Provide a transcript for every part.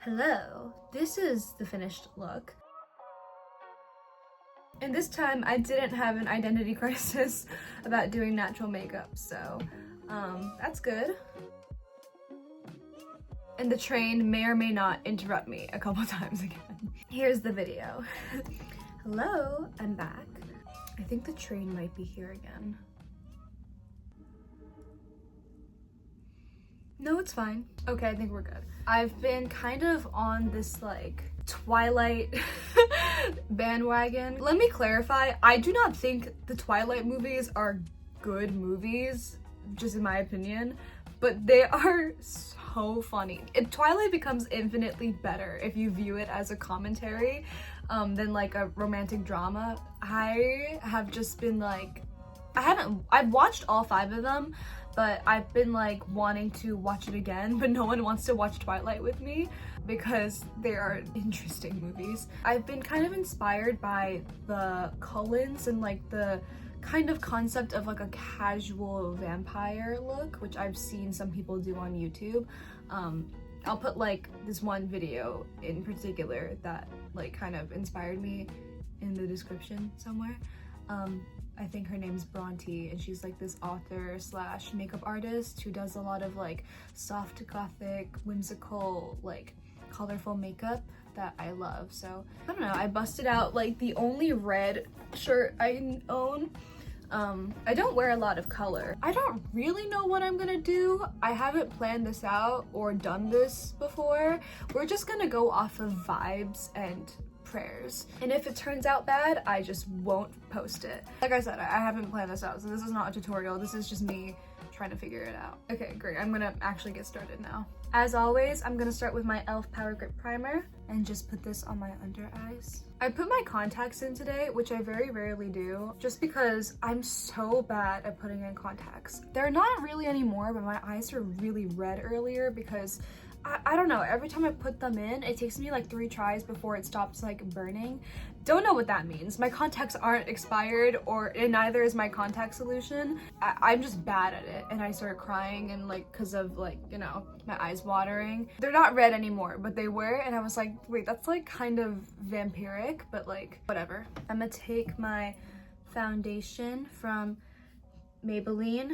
Hello, this is the finished look. And this time I didn't have an identity crisis about doing natural makeup, so that's good. And the train may or may not interrupt me a couple times again. Here's the video. Hello, I'm back. I think the train might be here again. No, it's fine. Okay, I think we're good. I've been kind of on this like Twilight bandwagon. Let me clarify, I do not think the Twilight movies are good movies, just in my opinion, but they are so funny. Twilight becomes infinitely better if you view it as a commentary than like a romantic drama. I have just been like, I've watched all 5 of them, but I've been like wanting to watch it again, but no one wants to watch Twilight with me because they are interesting movies. I've been kind of inspired by the Cullens and like the kind of concept of like a casual vampire look, which I've seen some people do on YouTube. I'll put like this one video in particular that like kind of inspired me in the description somewhere. I think her name's Bronte, and she's like this author slash makeup artist who does a lot of like soft gothic, whimsical, like colorful makeup that I love. So I don't know, I busted out like the only red shirt I own. I don't wear a lot of color. I don't really know what I'm gonna do. I haven't planned this out or done this before. We're just gonna go off of vibes and prayers, and if it turns out bad, I just won't post it. Like I said, I haven't planned this out, so this is not a tutorial. This is just me trying to figure it out. Okay, great. I'm gonna actually get started now. As always, I'm gonna start with my e.l.f. Power Grip Primer and just put this on my under eyes. I put my contacts in today, which I very rarely do, just because I'm so bad at putting in contacts. They're not really anymore, but my eyes were really red earlier because I don't know, every time I put them in, it takes me like 3 tries before it stops like burning. Don't know what that means. My contacts aren't expired, and neither is my contact solution. I'm just bad at it, and I started crying and like because of like, you know, my eyes watering. They're not red anymore, but they were, and I was like, wait, that's like kind of vampiric, but like whatever. I'm gonna take my foundation from Maybelline.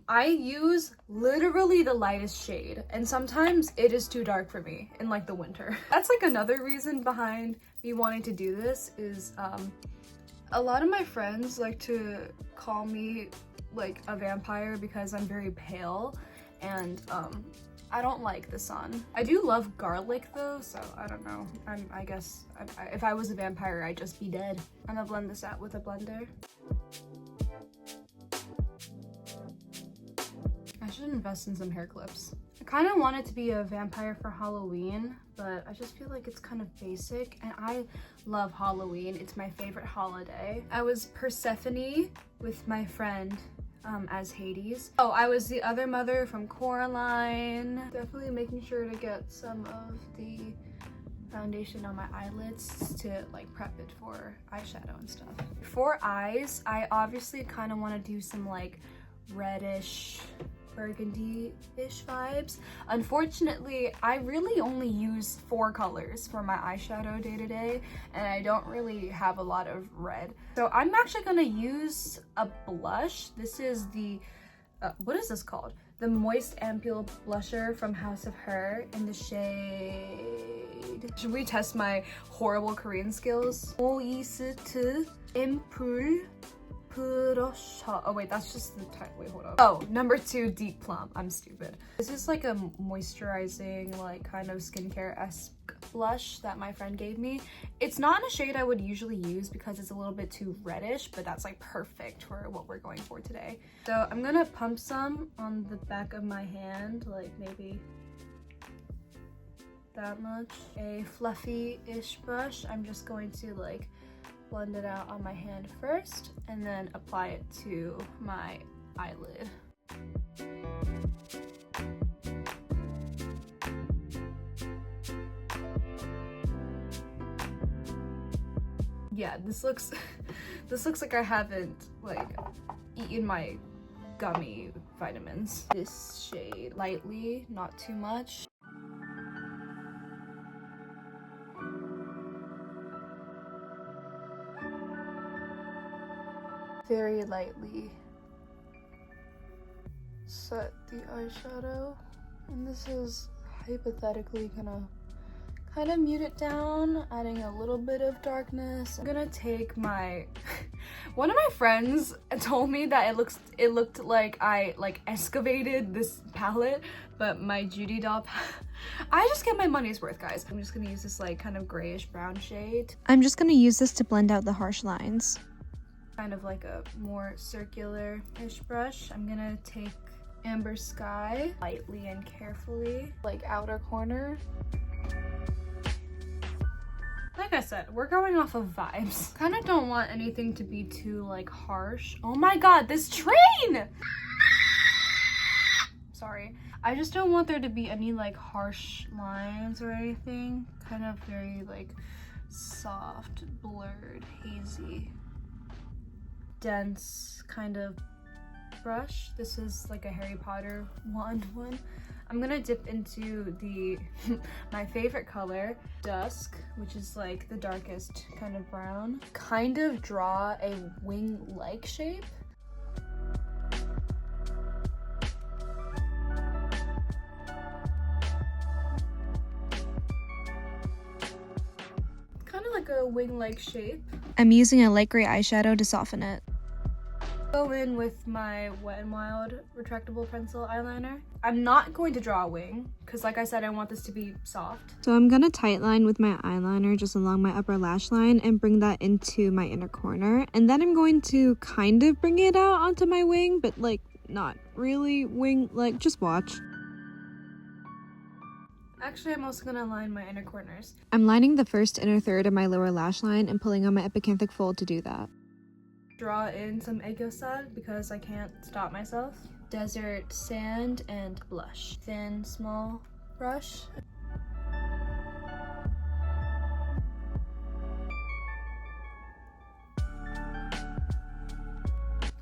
I use literally the lightest shade, and sometimes it is too dark for me in like the winter. That's like another reason behind me wanting to do this is a lot of my friends like to call me like a vampire because I'm very pale, and I don't like the sun. I do love garlic though, so I don't know. I guess if I was a vampire, I'd just be dead. I'm gonna blend this out with a blender. I should invest in some hair clips. I kind of wanted to be a vampire for Halloween, but I just feel like it's kind of basic, and I love Halloween. It's my favorite holiday. I was Persephone with my friend as Hades. Oh, I was the other mother from Coraline. Definitely making sure to get some of the foundation on my eyelids to like prep it for eyeshadow and stuff. For eyes, I obviously kind of want to do some like reddish, burgundy-ish vibes. Unfortunately, I really only use 4 colors for my eyeshadow day to day, and I don't really have a lot of red. So I'm actually gonna use a blush. This is the, what is this called? The Moist Ampoule blusher from House of Her in the shade. Should we test my horrible Korean skills? Ampoule. Oh wait, that's just the type. Wait, hold up. Oh, number 2, Deep Plum. I'm stupid. This is like a moisturizing, like kind of skincare-esque blush that my friend gave me. It's not in a shade I would usually use because it's a little bit too reddish, but that's like perfect for what we're going for today. So I'm gonna pump some on the back of my hand, like maybe that much. A fluffy-ish brush. I'm just going to like blend it out on my hand first and then apply it to my eyelid. Yeah, this looks like I haven't like eaten my gummy vitamins. This shade lightly, not too much. very lightly set the eyeshadow, and this is hypothetically gonna kind of mute it down, adding a little bit of darkness. I'm gonna take my one of my friends told me that it looked like I excavated this palette, but my Judydoll I just get my money's worth, guys. I'm just gonna use this like kind of grayish brown shade. I'm just gonna use this to blend out the harsh lines. Kind of like a more circular-ish brush. I'm gonna take Amber Sky lightly and carefully, like outer corner. Like I said, we're going off of vibes. Kind of don't want anything to be too like harsh. Oh my god, this train! Sorry. I just don't want there to be any like harsh lines or anything. Kind of very like soft, blurred, hazy, dense kind of brush. This is like a Harry Potter wand one. I'm gonna dip into the my favorite color, Dusk, which is like the darkest kind of brown. Kind of draw a wing-like shape. Kind of like a wing-like shape. I'm using a light gray eyeshadow to soften it. Go in with my Wet n Wild retractable pencil eyeliner. I'm not going to draw a wing because, like I said, I want this to be soft. So I'm gonna tightline with my eyeliner just along my upper lash line and bring that into my inner corner. And then I'm going to kind of bring it out onto my wing, but like not really wing, like just watch. Actually, I'm also gonna line my inner corners. I'm lining the first inner third of my lower lash line and pulling on my epicanthic fold to do that. Draw in some Egosad because I can't stop myself. Desert Sand and blush. Thin, small brush.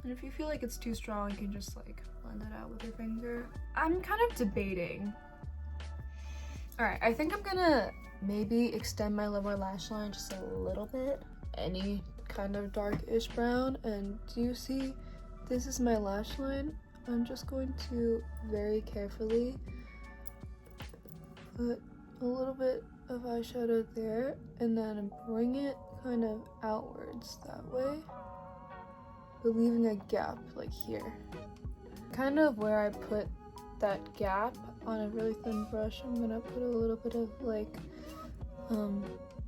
And if you feel like it's too strong, you can just like blend it out with your finger. I'm kind of debating. Alright, I think I'm gonna maybe extend my lower lash line just a little bit. Any kind of darkish brown, and do you see this is my lash line? I'm just going to very carefully put a little bit of eyeshadow there and then bring it kind of outwards that way, but leaving a gap like here. Kind of where I put that gap on a really thin brush, I'm gonna put a little bit of like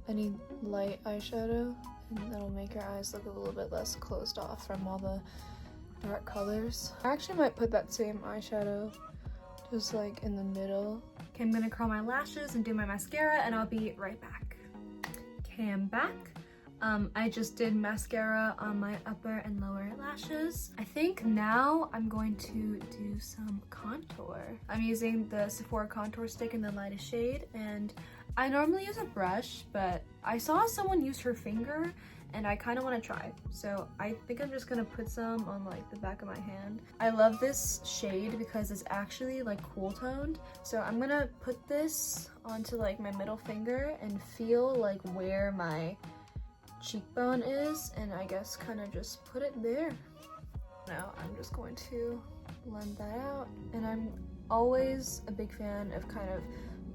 any light eyeshadow, and that'll make your eyes look a little bit less closed off from all the dark colors. I actually might put that same eyeshadow just like in the middle. Okay, I'm gonna curl my lashes and do my mascara, and I'll be right back. Okay, I'm back. I just did mascara on my upper and lower lashes. I think now I'm going to do some contour. I'm using the Sephora contour stick in the lightest shade, and I normally use a brush, but I saw someone use her finger and I kind of want to try. So I think I'm just gonna put some on like the back of my hand. I love this shade because it's actually like cool toned. So I'm gonna put this onto like my middle finger and feel like where my cheekbone is, and I guess kind of just put it there. Now I'm just going to blend that out, and I'm always a big fan of kind of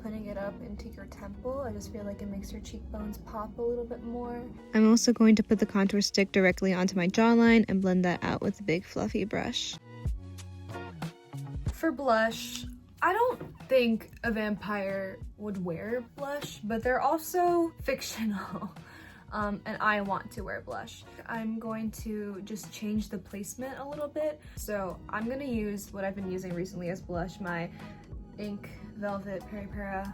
putting it up into your temple. I just feel like it makes your cheekbones pop a little bit more. I'm also going to put the contour stick directly onto my jawline and blend that out with a big fluffy brush. For blush, I don't think a vampire would wear blush, but they're also fictional. And I want to wear blush. I'm going to just change the placement a little bit. So I'm gonna use what I've been using recently as blush, my Ink Velvet Peripheral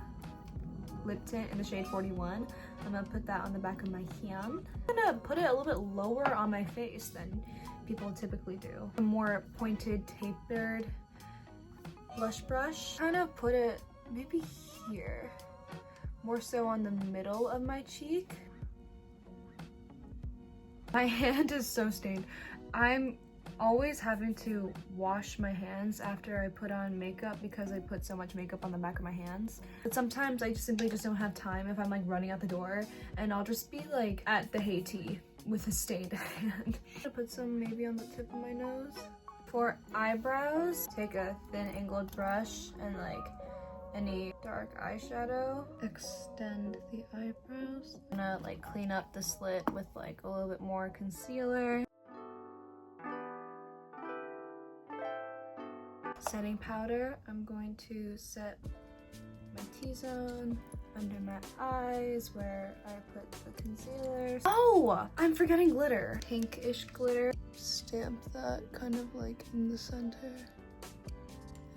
lip tint in the shade 41. I'm gonna put that on the back of my hand. I'm gonna put it a little bit lower on my face than people typically do. A more pointed, tapered blush brush. Kind of put it maybe here, more so on the middle of my cheek. My hand is so stained. I'm always having to wash my hands after I put on makeup because I put so much makeup on the back of my hands. But sometimes I simply just don't have time if I'm like running out the door, and I'll just be like at the Hey Tea with a stained hand. I'm gonna put some maybe on the tip of my nose. For eyebrows, take a thin angled brush and like any dark eyeshadow. Extend the eyebrows. I'm gonna like clean up the slit with like a little bit more concealer. Setting powder, I'm going to set my T-zone under my eyes where I put the concealer. Oh, I'm forgetting glitter. Pinkish glitter. Stamp that kind of like in the center.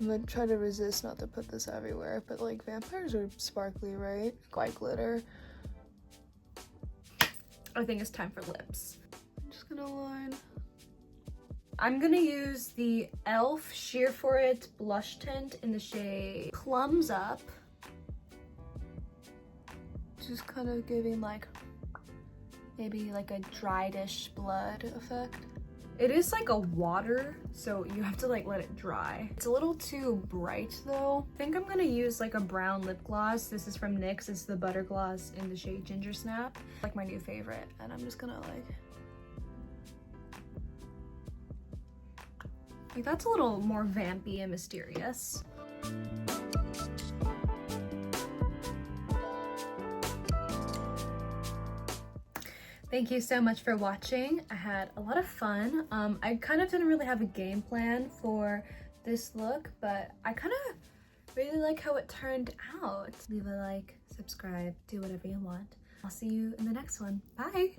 I'm gonna try to resist not to put this everywhere, but like vampires are sparkly, right? White glitter. I think it's time for lips. I'm just gonna line. I'm gonna use the e.l.f. Sheer For It blush tint in the shade Plums Up. Just kind of giving like maybe like a dried-ish blood effect. It is like a water, so you have to like let it dry. It's a little too bright though. I think I'm gonna use like a brown lip gloss. This is from NYX. It's the Butter Gloss in the shade Ginger Snap. Like my new favorite. And I'm just gonna like that's a little more vampy and mysterious. Thank you so much for watching. I had a lot of fun. I kind of didn't really have a game plan for this look, but I kind of really like how it turned out. Leave a like, subscribe, do whatever you want. I'll see you in the next one. Bye!